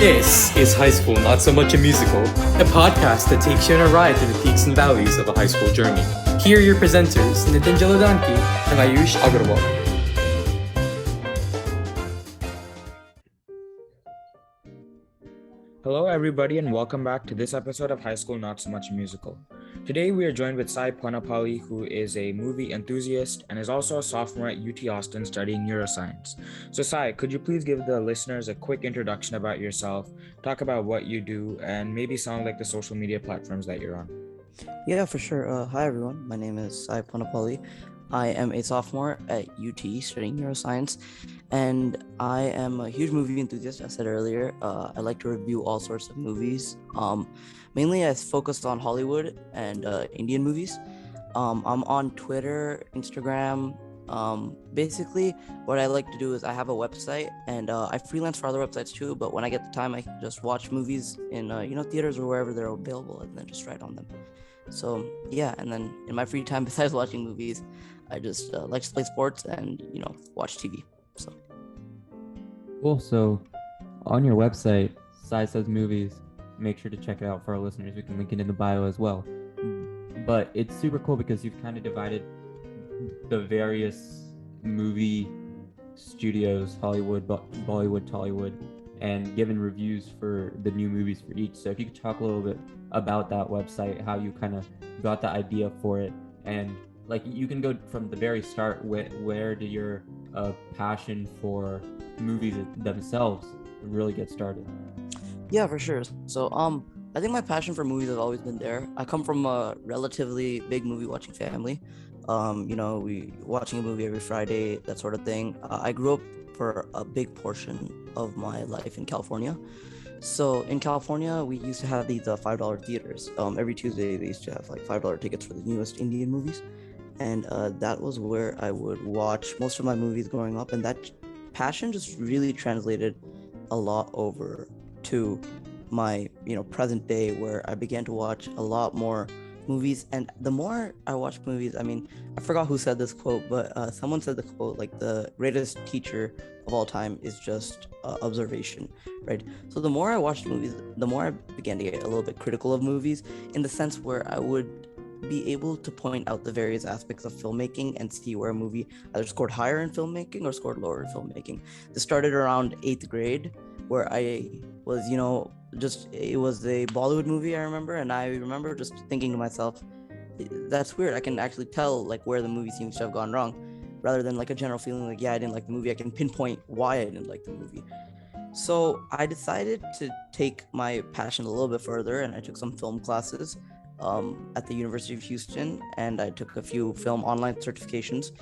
This is High School Not So Much a Musical, a podcast that takes you on a ride through the peaks and valleys of a high school journey. Here are your presenters, Nitin Jaladanki and Ayush Agarwal. Hello, everybody, and welcome back to this episode of High School Not So Much a Musical. Today, we are joined with Sai Ponnapalli, who is a movie enthusiast and is also a sophomore at UT Austin studying neuroscience. So, Sai, could you please give the listeners a quick introduction about yourself, talk about what you do, and maybe some of the social media platforms that you're on? Yeah, for sure. Hi, everyone. My name is Sai Ponnapalli. I am a sophomore at UT studying neuroscience, and I am a huge movie enthusiast. As I said earlier, I like to review all sorts of movies. Mainly, I focused on Hollywood and Indian movies. I'm on Twitter, Instagram. Basically, what I like to do is I have a website, and I freelance for other websites too. But when I get the time, I just watch movies in theaters or wherever they're available, and then just write on them. So yeah, and then in my free time, besides watching movies, I just like to play sports and watch TV. So cool. So on your website, Sai Says Movies, make sure to check it out for our listeners. We can link it in the bio as well. But it's super cool because you've kind of divided the various movie studios, Hollywood, Bollywood, Tollywood, and given reviews for the new movies for each. So if you could talk a little bit about that website, how you kind of got the idea for it, and like you can go from the very start. Where did your passion for movies themselves really get started? yeah, for sure. So I think my passion for movies has always been there. I come from a relatively big movie watching family. We watching a movie every Friday, that sort of thing. I grew up for a big portion of my life in California. So in California, we used to have these $5 theaters. Every Tuesday, they used to have like $5 tickets for the newest Indian movies. And that was where I would watch most of my movies growing up. And that passion just really translated a lot over to my, present day, where I began to watch a lot more movies. And the more I watched movies, I forgot who said this quote, but someone said the quote, like, the greatest teacher of all time is just observation, right? So the more I watched movies, the more I began to get a little bit critical of movies, in the sense where I would be able to point out the various aspects of filmmaking and see where a movie either scored higher in filmmaking or scored lower in filmmaking. This started around 8th grade, where I was, it was a Bollywood movie, I remember, and I remember just thinking to myself, that's weird. I can actually tell like where the movie seems to have gone wrong, rather than like a general feeling like, yeah, I didn't like the movie. I can pinpoint why I didn't like the movie. So I decided to take my passion a little bit further, and I took some film classes at the University of Houston, and I took a few film online certifications.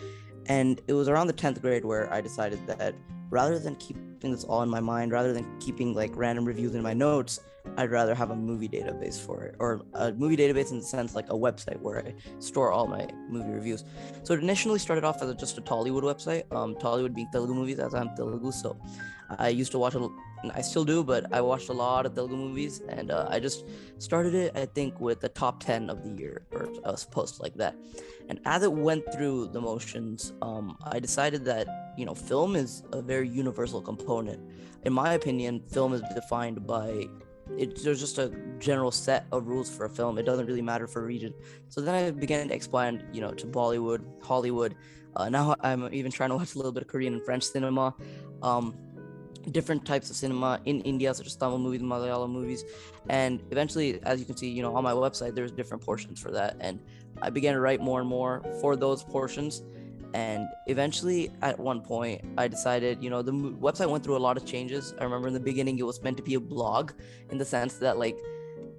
And it was around the 10th grade where I decided that rather than keeping this all in my mind, rather than keeping like random reviews in my notes, I'd rather have a movie database for it, or a movie database in the sense like a website where I store all my movie reviews. So it initially started off as just a Tollywood website, Tollywood being Telugu movies, as I'm Telugu. So I used to watch I still do, but I watched a lot of Telugu movies, and I just started it, I think, with the top 10 of the year, or a post like that. And as it went through the motions, I decided that, film is a very universal component. In my opinion, film is defined by there's just a general set of rules for a film. It doesn't really matter for a region. So then I began to expand, to Bollywood, Hollywood. Now I'm even trying to watch a little bit of Korean and French cinema. Different types of cinema in India, such as Tamil movies, Malayalam movies, and eventually, as you can see, on my website, there's different portions for that, and I began to write more and more for those portions. And eventually, at one point, I decided, the website went through a lot of changes. I remember in the beginning, it was meant to be a blog, in the sense that like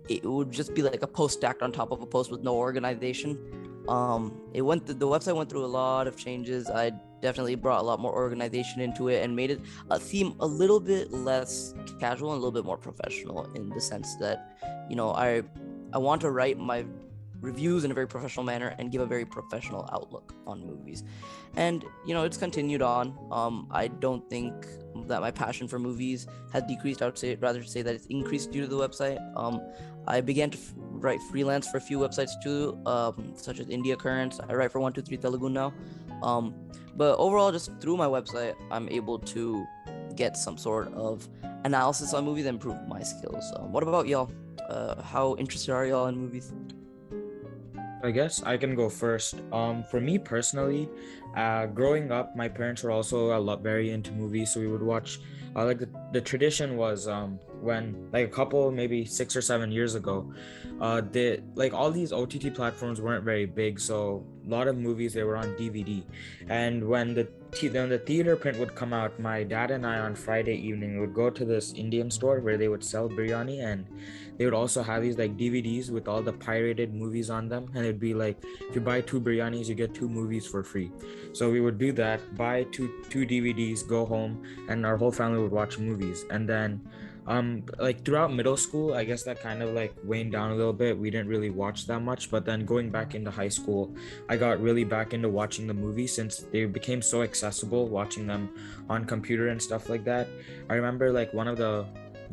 it would just be like a post stacked on top of a post with no organization. The website went through a lot of changes. I definitely brought a lot more organization into it and made it seem a little bit less casual and a little bit more professional, in the sense that, I want to write my reviews in a very professional manner and give a very professional outlook on movies. And, it's continued on. I don't think that my passion for movies has decreased. I would rather say that it's increased due to the website. I began to write freelance for a few websites too, such as India Currents. I write for 123 Telugu now. But overall, just through my website, I'm able to get some sort of analysis on movies and improve my skills. What about y'all? How interested are y'all in movies? I guess I can go first. For me personally, growing up, my parents were also very into movies, so we would watch. Like the tradition was when like a couple maybe 6 or 7 years ago, they like all these OTT platforms weren't very big, so a lot of movies they were on DVD, and when the theater print would come out, my dad and I on Friday evening would go to this Indian store where they would sell biryani, and they would also have these like DVDs with all the pirated movies on them, and it'd be like if you buy 2 biryanis you get 2 movies for free. So we would do that, buy two DVDs, go home, and our whole family would watch movies. And then like throughout middle school, I guess that kind of like waned down a little bit. We didn't really watch that much, but then going back into high school, I got really back into watching the movies since they became so accessible, watching them on computer and stuff like that. I remember like one of the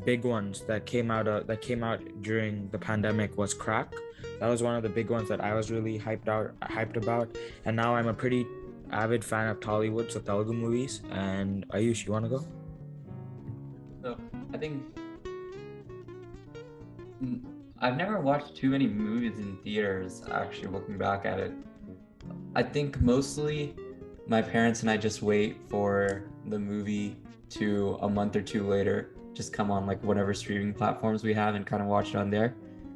big ones that came out during the pandemic was Crack. That was one of the big ones that I was really hyped about. And now I'm a pretty avid fan of Tollywood, so Telugu movies. And Ayush, you want to go? So I think I've never watched too many movies in theaters, actually, looking back at it. I think mostly my parents and I just wait for the movie to a month or two later just come on like whatever streaming platforms we have and kind of watch it on there.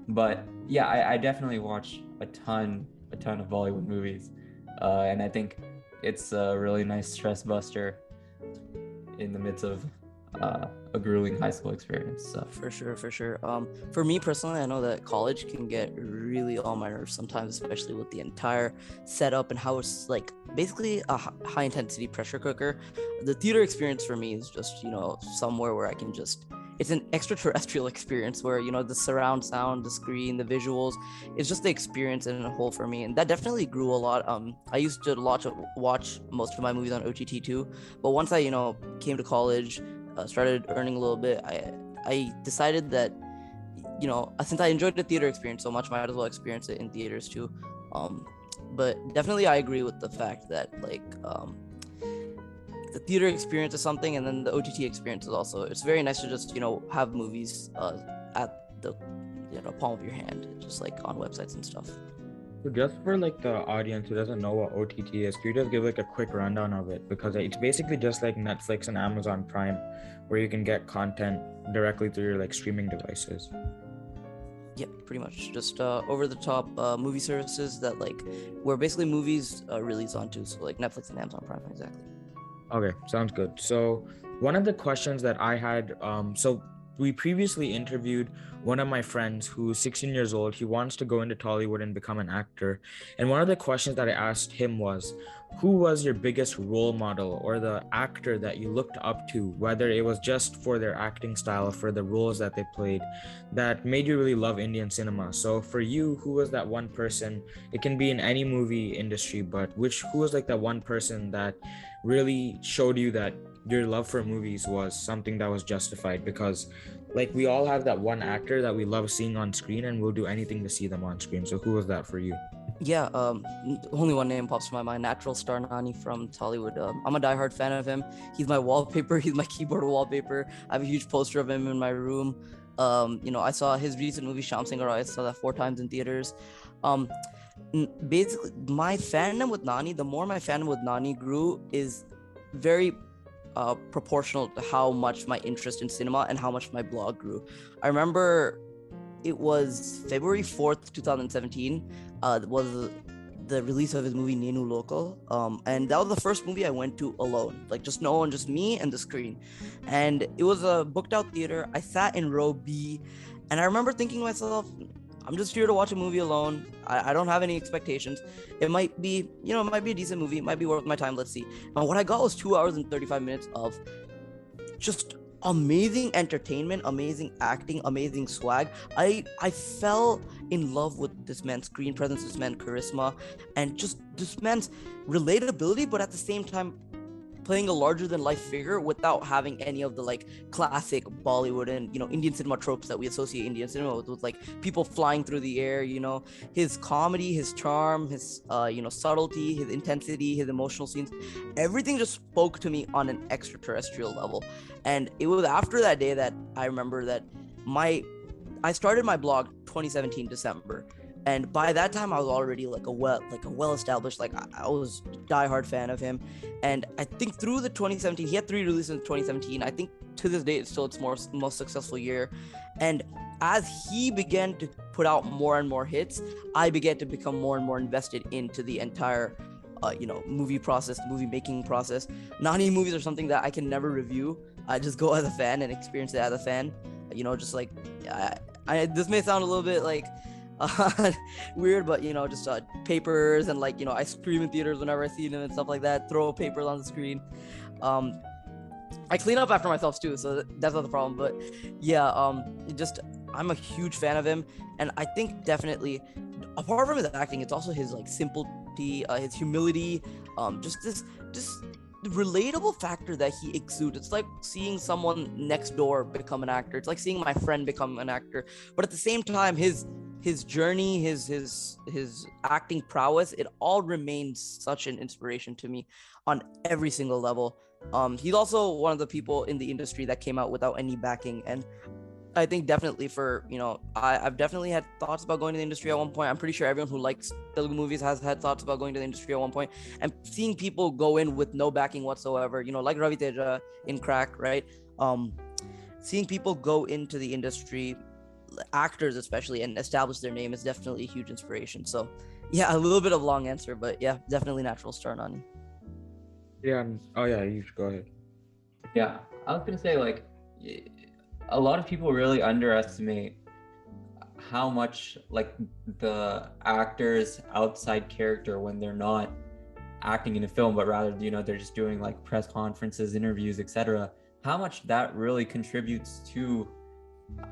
But yeah, I definitely watch a ton of Bollywood movies, and I think it's a really nice stress buster in the midst of a grueling high school experience. So For sure. For me personally, I know that college can get really on my nerves sometimes, especially with the entire setup and how it's like basically a high intensity pressure cooker. The theater experience for me is just, somewhere where I can just, it's an extraterrestrial experience where, the surround sound, the screen, the visuals, it's just the experience in a whole for me. And that definitely grew a lot. I used to watch most of my movies on OTT too. But once I, came to college, started earning a little bit, I decided that, since I enjoyed the theater experience so much, might as well experience it in theaters too. But definitely I agree with the fact that the theater experience is something, and then the OTT experience is also, it's very nice to just, have movies at the palm of your hand, just like on websites and stuff. So just for like the audience who doesn't know what OTT is, could you just give like a quick rundown of it? Because it's basically just like Netflix and Amazon Prime, where you can get content directly through your like streaming devices. Yeah, pretty much just over the top movie services that where basically movies release onto, so like Netflix and Amazon Prime. Exactly. Okay, sounds good. So one of the questions that I had, so we previously interviewed one of my friends who's 16 years old. He wants to go into Tollywood and become an actor. And one of the questions that I asked him was, who was your biggest role model or the actor that you looked up to, whether it was just for their acting style or for the roles that they played, that made you really love Indian cinema? So for you, who was that one person? It can be in any movie industry, but who was like that one person that really showed you that your love for movies was something that was justified? Because like we all have that one actor that we love seeing on screen and we'll do anything to see them on screen. So who was that for you? Yeah, only one name pops to my mind: natural star Nani from Tollywood. I'm a diehard fan of him. He's my wallpaper. He's my keyboard wallpaper. I have a huge poster of him in my room. I saw his recent movie Sham Singh. I saw that 4 times in theaters. Basically, my fandom with Nani, the more my fandom with Nani grew, is very proportional to how much my interest in cinema and how much my blog grew. I remember it was February 4th, 2017, was the release of his movie Nenu Local. And that was the first movie I went to alone, like just no one, just me and the screen. And it was a booked out theater. I sat in row B, and I remember thinking to myself, I'm just here to watch a movie alone. I don't have any expectations. It might be, it might be a decent movie. It might be worth my time. Let's see. And what I got was 2 hours and 35 minutes of just amazing entertainment, amazing acting, amazing swag. I fell in love with this man's screen presence, this man's charisma, and just this man's relatability, but at the same time, playing a larger than life figure without having any of the like classic Bollywood and Indian cinema tropes that we associate Indian cinema with like people flying through the air. His comedy, his charm, his subtlety, his intensity, his emotional scenes, everything just spoke to me on an extraterrestrial level. And it was after that day that I remember that I started my blog 2017 December, and by that time I was already like a well established, like I was a diehard fan of him. And I think through the 2017, he had 3 releases in 2017. I think to this day it's still its most successful year. And as he began to put out more and more hits, I began to become more and more invested into the entire movie process, movie making process. Nani movies are something that I can never review. I just go as a fan and experience it as a fan. Just like this may sound a little bit like weird, but just papers and like I scream in theaters whenever I see them and stuff like that. Throw papers on the screen. I clean up after myself too, so that's not the problem. But yeah, I'm a huge fan of him, and I think definitely apart from his acting, it's also his like simplicity, his humility, just the relatable factor that he exudes. It's like seeing someone next door become an actor. It's like seeing my friend become an actor. But at the same time, his journey, his acting prowess, it all remains such an inspiration to me on every single level. He's also one of the people in the industry that came out without any backing, and I think definitely for I've definitely had thoughts about going to the industry at one point. I'm pretty sure everyone who likes Telugu movies has had thoughts about going to the industry at one point. And seeing people go in with no backing whatsoever, like Ravi Teja in Crack, right? Seeing people go into the industry, actors especially, and establish their name is definitely a huge inspiration. So yeah, a little bit of long answer, but yeah, definitely natural star Nani. Yeah. Oh yeah, you should go ahead. Yeah, I was gonna say like, a lot of people really underestimate how much like the actor's outside character, when they're not acting in a film but rather they're just doing like press conferences, interviews, etc., how much that really contributes to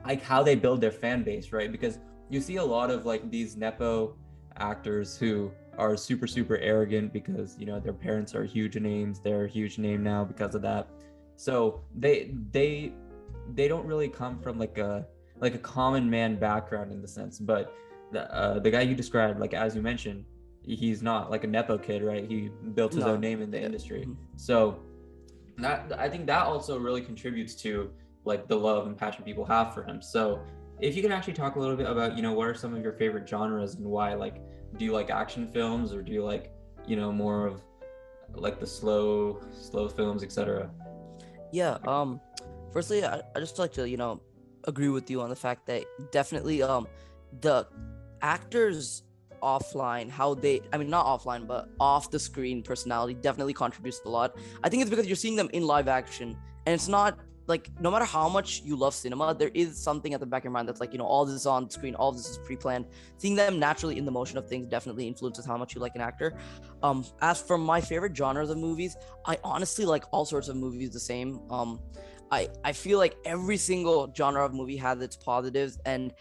like how they build their fan base, right? Because you see a lot of like these nepo actors who are super arrogant because their parents are huge names, they're a huge name now because of that. So they don't really come from like a common man background in the sense. But the guy you described, like as you mentioned, he's not like a nepo kid, right? He built his own name in the industry. So that, I think that also really contributes to like the love and passion people have for him. So if you can actually talk a little bit about what are some of your favorite genres and why, like do you like action films or do you like more of like the slow films, etc.? Yeah, firstly, I just like to agree with you on the fact that definitely the actors offline, how they, I mean not offline but off the screen personality definitely contributes a lot. I think it's because you're seeing them in live action, and it's not like, no matter how much you love cinema, there is something at the back of your mind that's like, all this is on screen, all this is pre-planned. Seeing them naturally in the motion of things definitely influences how much you like an actor. As for my favorite genres of movies, I honestly like all sorts of movies the same. I feel like every single genre of movie has its positives, and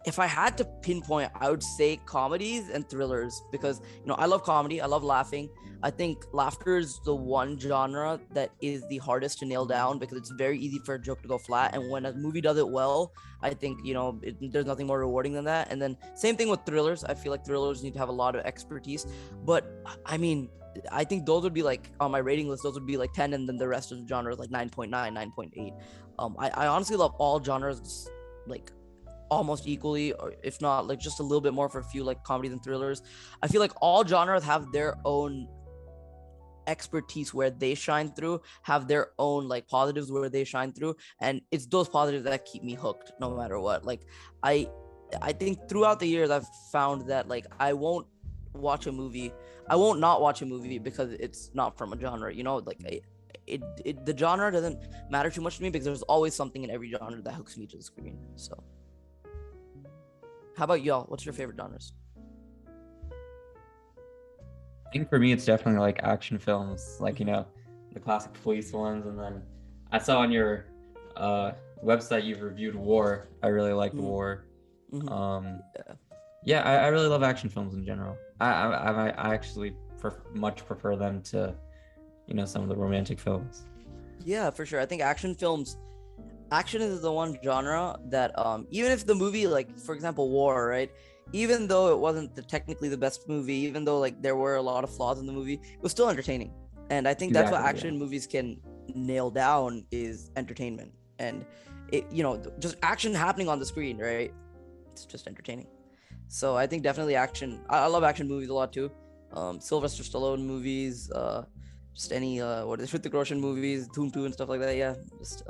if I had to pinpoint, I would say comedies and thrillers, because I love comedy, I love laughing. I think laughter is the one genre that is the hardest to nail down because it's very easy for a joke to go flat, and when a movie does it well, I think there's nothing more rewarding than that. And then same thing with thrillers. I feel like thrillers need to have a lot of expertise, but I mean, I think those would be like on my rating list, those would be like 10, and then the rest of the genres like 9.9, 9.8. I honestly love all genres like almost equally, or if not like just a little bit more for a few like comedies and thrillers. I feel like all genres have their own expertise where they shine through, have their own like positives where they shine through, and it's those positives that keep me hooked no matter what. Like I think throughout the years I've found that like I won't not watch a movie because it's not from a genre, like the genre doesn't matter too much to me because there's always something in every genre that hooks me to the screen. So how about y'all? What's your favorite genres? I think for me it's definitely like action films, like the classic police ones. And then I saw on your website you've reviewed War. I really liked War. Yeah, I really love action films in general. I actually much prefer them to some of the romantic films. Yeah, for sure. I think action is the one genre that even if the movie, like for example War, right, even though it wasn't technically the best movie, even though like there were a lot of flaws in the movie, it was still entertaining. And I think that's what Exactly, action movies can nail down, is entertainment. And it, just action happening on the screen, right, it's just entertaining. So I think definitely action. I love action movies a lot too. Sylvester Stallone movies, just any what is Hrithik Roshan movies, Doom 2 and stuff like that. Yeah, just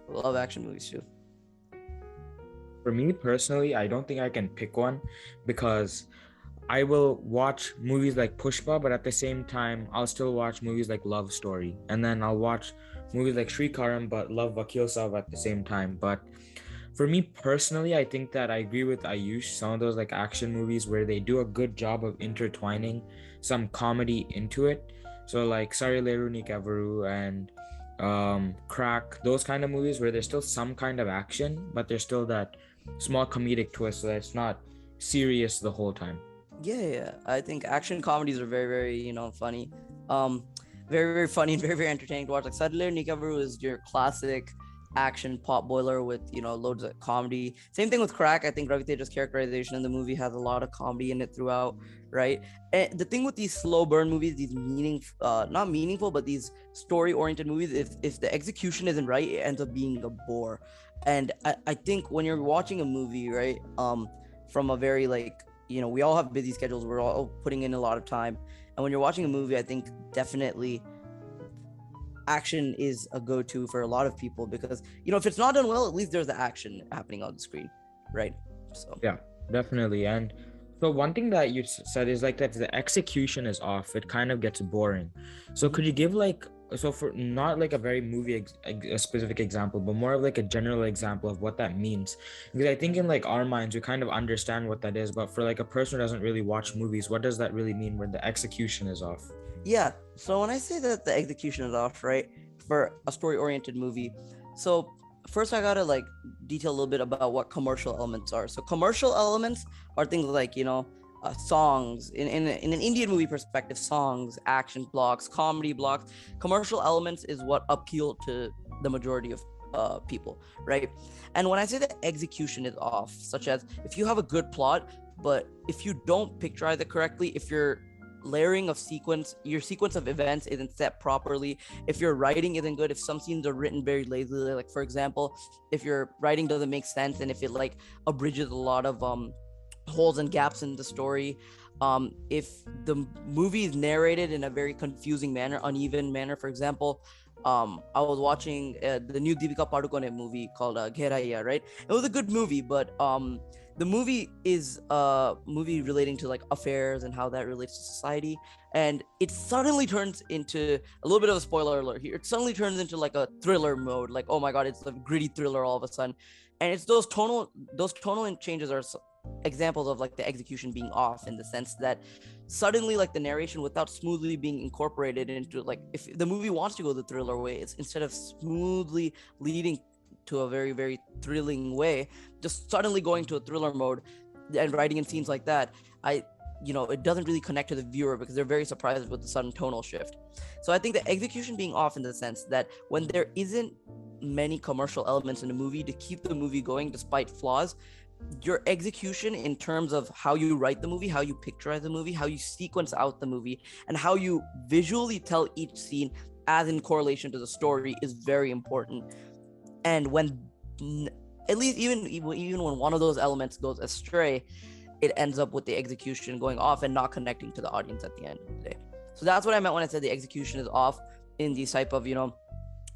love action movies too. For me personally, I don't think I can pick one because I will watch movies like Pushpa, but at the same time, I'll still watch movies like Love Story. And then I'll watch movies like Shrikaram, but love Vakil Saab at the same time. But for me personally, I think that I agree with Ayush. Some of those like action movies where they do a good job of intertwining some comedy into it. So like Sari Leru Ni Kavaru and Crack, those kind of movies where there's still some kind of action, but there's still that small comedic twist so that it's not serious the whole time. Yeah. I think action comedies are very, very, funny. Very, very funny and very, very entertaining to watch. Like Sadler Nikavaru is your classic action pop boiler with, loads of comedy. Same thing with Crack. I think Ravi Teja's characterization in the movie has a lot of comedy in it throughout, right? And the thing with these slow burn movies, these not meaningful, but these story-oriented movies, if the execution isn't right, it ends up being a bore. And I think when you're watching a movie, right, from a very like, we all have busy schedules, we're all putting in a lot of time. And when you're watching a movie, I think definitely action is a go-to for a lot of people because, if it's not done well, at least there's the action happening on the screen, right? So yeah, definitely. And so one thing that you said is like that if the execution is off, it kind of gets boring. So could you give like, so for not like a very movie a specific example, but more of like a general example of what that means? Because I think in like our minds we kind of understand what that is, but for like a person who doesn't really watch movies, what does that really mean when the execution is off? yeah, so when I say that the execution is off, right, for a story-oriented movie, so first I gotta like detail a little bit about what commercial elements are. So commercial elements are things like, songs in an Indian movie perspective, songs, action blocks, comedy blocks. Commercial elements is what appeal to the majority of people, right? And when I say that execution is off, such as if you have a good plot, but if you don't picturize it correctly, if your layering of your sequence of events isn't set properly, if your writing isn't good, if some scenes are written very lazily, like for example, if your writing doesn't make sense and if it like abridges a lot of holes and gaps in the story, if the movie is narrated in a very confusing manner, uneven manner. For example, I was watching the new Deepika Padukone movie called Gheraiya, right? It was a good movie, but the movie is a movie relating to like affairs and how that relates to society, and it suddenly turns into a little bit of a spoiler alert here. It suddenly turns into like a thriller mode, like oh my god, it's a gritty thriller all of a sudden, and it's those tonal changes are examples of like the execution being off, in the sense that suddenly like the narration, without smoothly being incorporated into, like if the movie wants to go the thriller way, it's instead of smoothly leading to a very, very thrilling way, just suddenly going to a thriller mode and writing in scenes like that, it doesn't really connect to the viewer because they're very surprised with the sudden tonal shift. So I think the execution being off in the sense that when there isn't many commercial elements in a movie to keep the movie going despite flaws, your execution in terms of how you write the movie, how you picturize the movie, how you sequence out the movie, and how you visually tell each scene as in correlation to the story is very important. And when at least even when one of those elements goes astray, it ends up with the execution going off and not connecting to the audience at the end of the day. So that's what I meant when I said the execution is off in these type of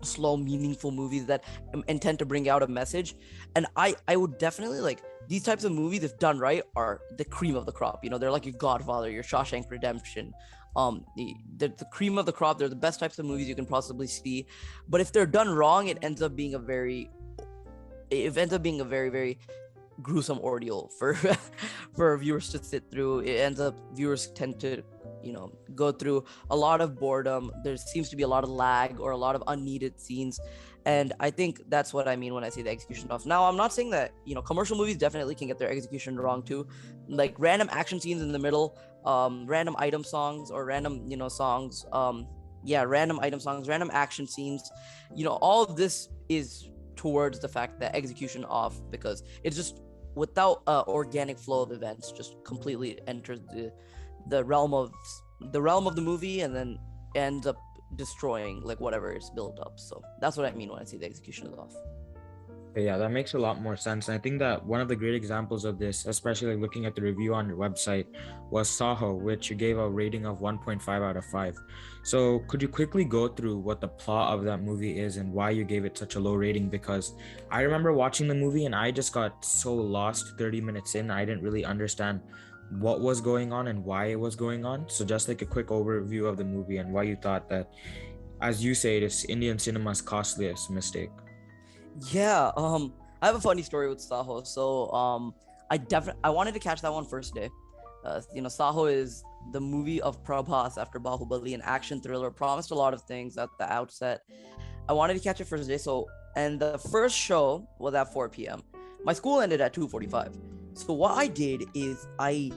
slow, meaningful movies that intend to bring out a message. And I would definitely like these types of movies, if done right, are the cream of the crop. They're like your Godfather, your Shawshank Redemption, the cream of the crop. They're the best types of movies you can possibly see. But if they're done wrong, it ends up being a very very gruesome ordeal for viewers to sit through. Viewers tend to go through a lot of boredom. There seems to be a lot of lag or a lot of unneeded scenes, and I think that's what I mean when I say the execution off. Now, I'm not saying that commercial movies definitely can get their execution wrong too, like random action scenes in the middle, random item songs or random songs random item songs, random action scenes. All of this is towards the fact that execution off, because it's just without organic flow of events, just completely enters the realm of the movie, and then ends up destroying like whatever is built up. So that's what I mean when I say the execution is off. Yeah, that makes a lot more sense. And I think that one of the great examples of this, especially looking at the review on your website, was Saho, which you gave a rating of 1.5 out of 5. So could you quickly go through what the plot of that movie is and why you gave it such a low rating? Because I remember watching the movie and I just got so lost 30 minutes in. I didn't really understand what was going on and why it was going on. So just like a quick overview of the movie and why you thought that, as you say, it is Indian cinema's costliest mistake. Yeah, I have a funny story with Saho. So, I wanted to catch that one first day. Saho is the movie of Prabhas after Bahubali, an action thriller, promised a lot of things at the outset. I wanted to catch it first day. So, and the first show was at 4 p.m. My school ended at 2:45. So what I did is I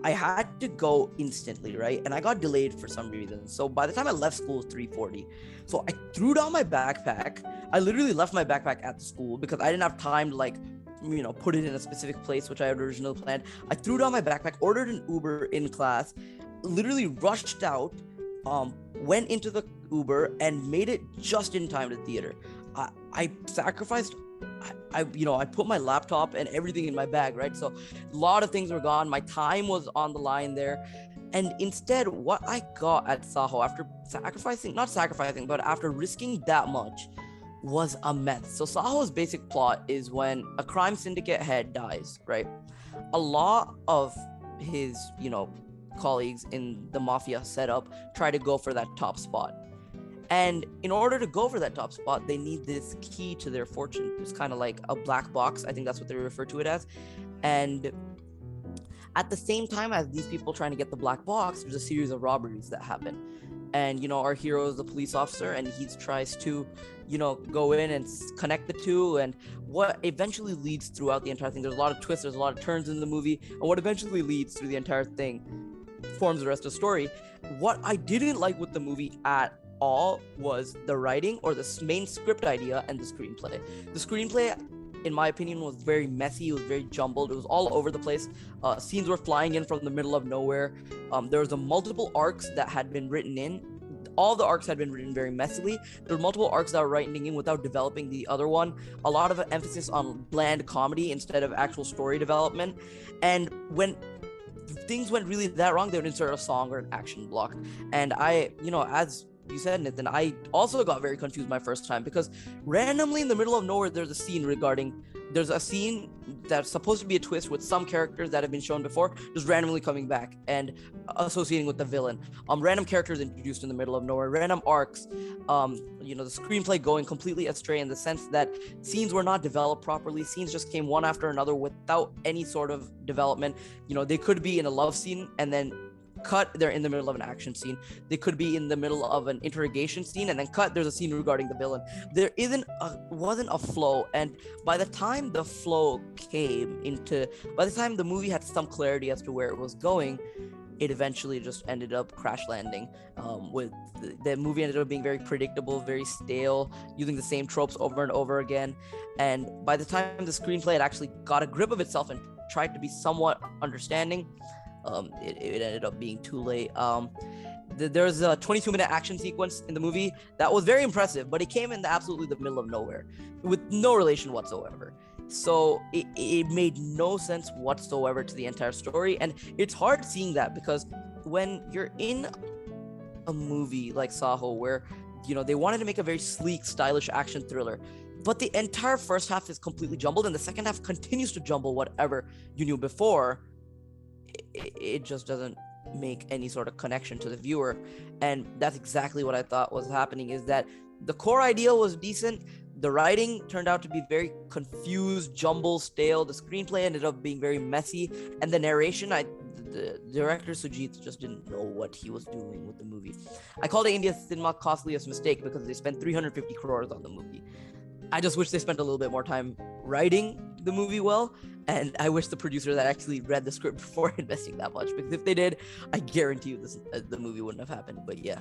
had to go instantly, right? And I got delayed for some reason. So by the time I left school, it was 3:40. So I threw down my backpack. I literally left my backpack at the school because I didn't have time to put it in a specific place, which I had originally planned. I threw down my backpack, ordered an Uber in class, literally rushed out, went into the Uber and made it just in time to theater. I sacrificed. I put my laptop and everything in my bag, right? So a lot of things were gone. My time was on the line there. And instead, what I got at Saho after after risking that much was a meth. So Saho's basic plot is when a crime syndicate head dies, right? A lot of his, colleagues in the mafia setup try to go for that top spot. And in order to go for that top spot, they need this key to their fortune. It's kind of like a black box. I think that's what they refer to it as. And at the same time as these people trying to get the black box, there's a series of robberies that happen. And, our hero is the police officer, and he tries to, go in and connect the two. And what eventually leads throughout the entire thing, there's a lot of twists, there's a lot of turns in the movie. And what eventually leads through the entire thing forms the rest of the story. What I didn't like with the movie at all was the writing or the main script idea and the screenplay. The screenplay, in my opinion, was very messy. It was very jumbled. It was all over the place. Scenes were flying in from the middle of nowhere. There was multiple arcs that had been written in. All the arcs had been written very messily. There were multiple arcs that were writing in without developing the other one. A lot of emphasis on bland comedy instead of actual story development. And when things went really that wrong, they would insert a song or an action block. And as you said, Nathan, I also got very confused my first time because randomly in the middle of nowhere, there's a scene that's supposed to be a twist with some characters that have been shown before, just randomly coming back and associating with the villain. Random characters introduced in the middle of nowhere, random arcs, the screenplay going completely astray in the sense that scenes were not developed properly. Scenes just came one after another without any sort of development. They could be in a love scene and then cut, they're in the middle of an action scene. They could be in the middle of an interrogation scene and then cut, there's a scene regarding the villain. There wasn't a flow, and by the time the movie had some clarity as to where it was going, it eventually just ended up crash landing. With the movie ended up being very predictable, very stale, using the same tropes over and over again. And by the time the screenplay had actually got a grip of itself and tried to be somewhat understanding, it ended up being too late. There's a 22-minute action sequence in the movie that was very impressive, but it came in absolutely the middle of nowhere with no relation whatsoever. So it made no sense whatsoever to the entire story. And it's hard seeing that because when you're in a movie like Saho where, they wanted to make a very sleek, stylish action thriller, but the entire first half is completely jumbled and the second half continues to jumble whatever you knew before, it just doesn't make any sort of connection to the viewer. And that's exactly what I thought was happening, is that the core idea was decent. The writing turned out to be very confused, jumbled, stale. The screenplay ended up being very messy. And the narration, the director Sujit just didn't know what he was doing with the movie. I called it India's cinema costliest mistake because they spent 350 crores on the movie. I just wish they spent a little bit more time writing the movie well, and I wish the producer that actually read the script before investing that much, because if they did, I guarantee you the movie wouldn't have happened. But yeah.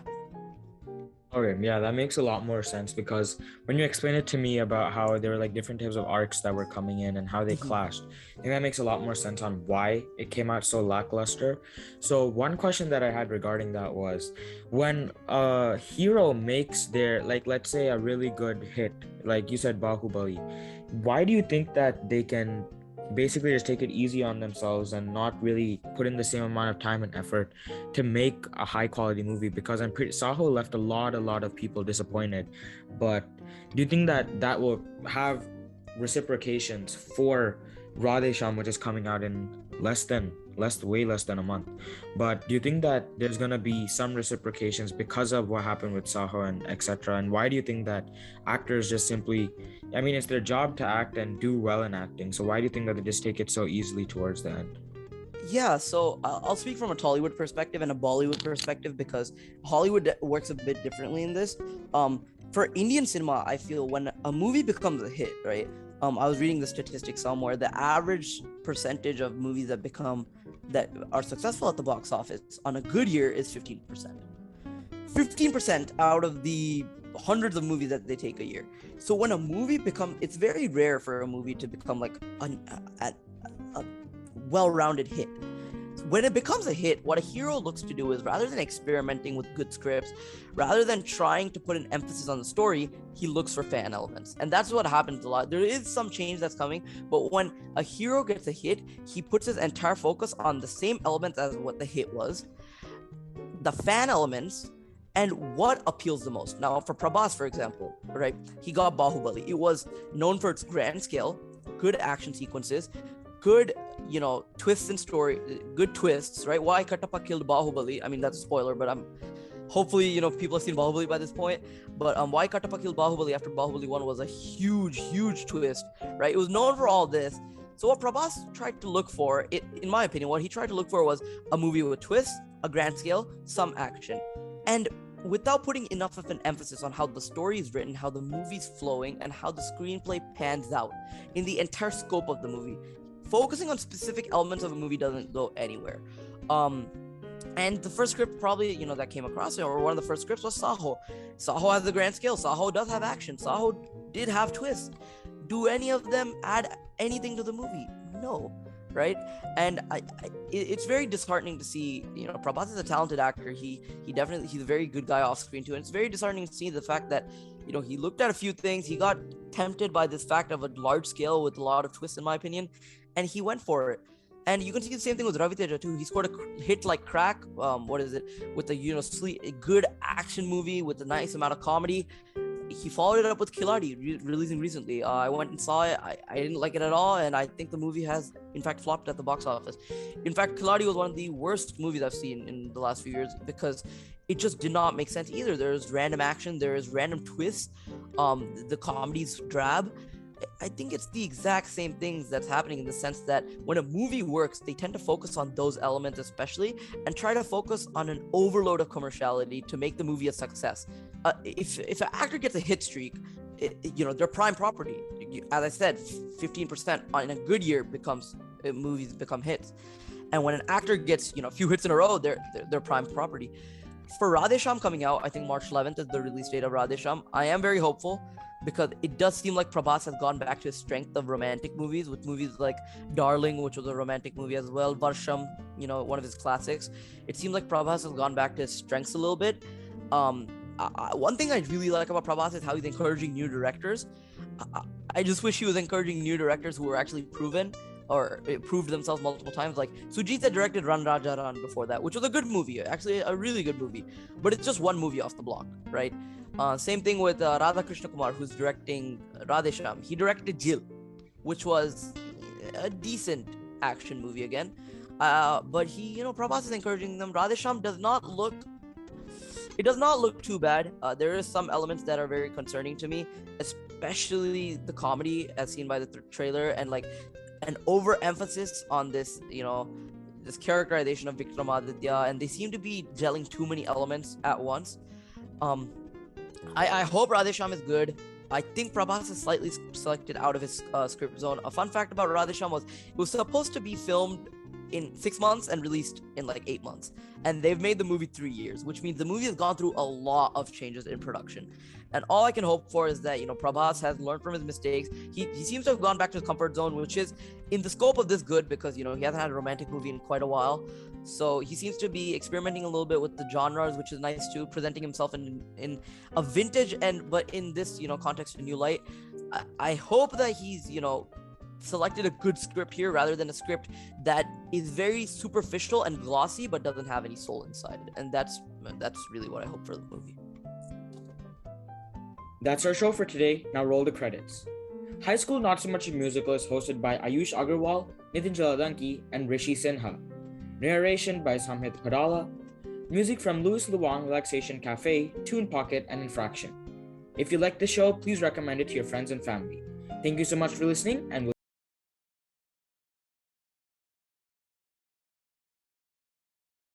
Okay, yeah, that makes a lot more sense because when you explain it to me about how there were like different types of arcs that were coming in and how they Mhm. clashed, I think that makes a lot more sense on why it came out so lackluster. So one question that I had regarding that was when a hero makes their like let's say a really good hit, like you said Bahubali, why do you think that they can basically just take it easy on themselves and not really put in the same amount of time and effort to make a high quality movie? Because I'm pretty Saho left a lot of people disappointed. But do you think that that will have reciprocations for Radhesham, which is coming out in way less than a month? But do you think that there's gonna be some reciprocations because of what happened with Saho and etc.? And why do you think that actors just simply, I mean, it's their job to act and do well in acting, so why do you think that they just take it so easily towards the end? Yeah, so I'll speak from a Tollywood perspective and a Bollywood perspective because Hollywood works a bit differently in this. For Indian cinema, I feel when a movie becomes a hit, right? I was reading the statistics somewhere. The average percentage of movies that are successful at the box office on a good year is 15%. 15% out of the hundreds of movies that they take a year. So when a movie it's very rare for a movie to become like a well-rounded hit. When it becomes a hit, what a hero looks to do is rather than experimenting with good scripts, rather than trying to put an emphasis on the story, he looks for fan elements. And that's what happens a lot. There is some change that's coming, but when a hero gets a hit, he puts his entire focus on the same elements as what the hit was, the fan elements, and what appeals the most. Now, for Prabhas, for example, right, he got Bahubali. It was known for its grand scale, good action sequences, good, twists in story, good twists, right? Why Kattappa killed Bahubali? I mean, that's a spoiler, but hopefully, people have seen Bahubali by this point. But why Kattappa killed Bahubali after Bahubali 1 was a huge, huge twist, right? It was known for all this. So what Prabhas tried to look for, in my opinion, what he tried to look for was a movie with twists, a grand scale, some action. And without putting enough of an emphasis on how the story is written, how the movie's flowing, and how the screenplay pans out in the entire scope of the movie. Focusing on specific elements of a movie doesn't go anywhere. And the first script probably, that came across, or one of the first scripts was Saho. Saho has the grand scale. Saho does have action. Saho did have twists. Do any of them add anything to the movie? No, right? And it's very disheartening to see, Prabhas is a talented actor. He's a very good guy off screen too. And it's very disheartening to see the fact that, he looked at a few things. He got tempted by this fact of a large scale with a lot of twists, in my opinion, and he went for it. And you can see the same thing with Ravi Teja too. He scored a hit like crack. With a good action movie with a nice amount of comedy. He followed it up with Khiladi, releasing recently. I went and saw it. I didn't like it at all, and I think the movie has, in fact, flopped at the box office. In fact, Khiladi was one of the worst movies I've seen in the last few years because it just did not make sense either. There's random action, there's random twists. The comedy's drab. I think it's the exact same things that's happening in the sense that when a movie works, they tend to focus on those elements especially and try to focus on an overload of commerciality to make the movie a success. If an actor gets a hit streak, their prime property. As I said, 15% on a good year movies become hits. And when an actor gets a few hits in a row, they're prime property. For Radhesham coming out, I think March 11th is the release date of Radhesham. I am very hopeful because it does seem like Prabhas has gone back to his strength of romantic movies with movies like Darling, which was a romantic movie as well, Varsham, one of his classics. It seems like Prabhas has gone back to his strengths a little bit. One thing I really like about Prabhas is how he's encouraging new directors. I just wish he was encouraging new directors who were actually proven or proved themselves multiple times. Like Sujit had directed Run Raja Run before that, which was a good movie, actually a really good movie, but it's just one movie off the block, right? Same thing with Radha Krishna Kumar, who's directing Radhesham. He directed Jil, which was a decent action movie again. But Prabhas is encouraging them. Radhesham does not look too bad. There is some elements that are very concerning to me, especially the comedy as seen by the trailer and like an overemphasis on this, this characterization of Vikramaditya, and they seem to be gelling too many elements at once. I hope Radhesham is good. I think Prabhas is slightly selected out of his script zone. A fun fact about Radhesham was it was supposed to be filmed in 6 months and released in like 8 months. And they've made the movie 3 years, which means the movie has gone through a lot of changes in production. And all I can hope for is that, Prabhas has learned from his mistakes. He seems to have gone back to his comfort zone, which is in the scope of this good because, he hasn't had a romantic movie in quite a while. So he seems to be experimenting a little bit with the genres, which is nice too, presenting himself in a vintage but in this, context, a new light. I hope that he's, selected a good script here rather than a script that is very superficial and glossy but doesn't have any soul inside it. And that's really what I hope for the movie. That's our show for today. Now roll the credits. High School Not So Much a Musical is hosted by Ayush Agarwal, Nitin Jaladanki, and Rishi Sinha. Narration by Samhit Padala. Music from Louis Luang Relaxation Cafe, Tune Pocket, and Infraction. If you like the show, please recommend it to your friends and family. Thank you so much for listening, and we'll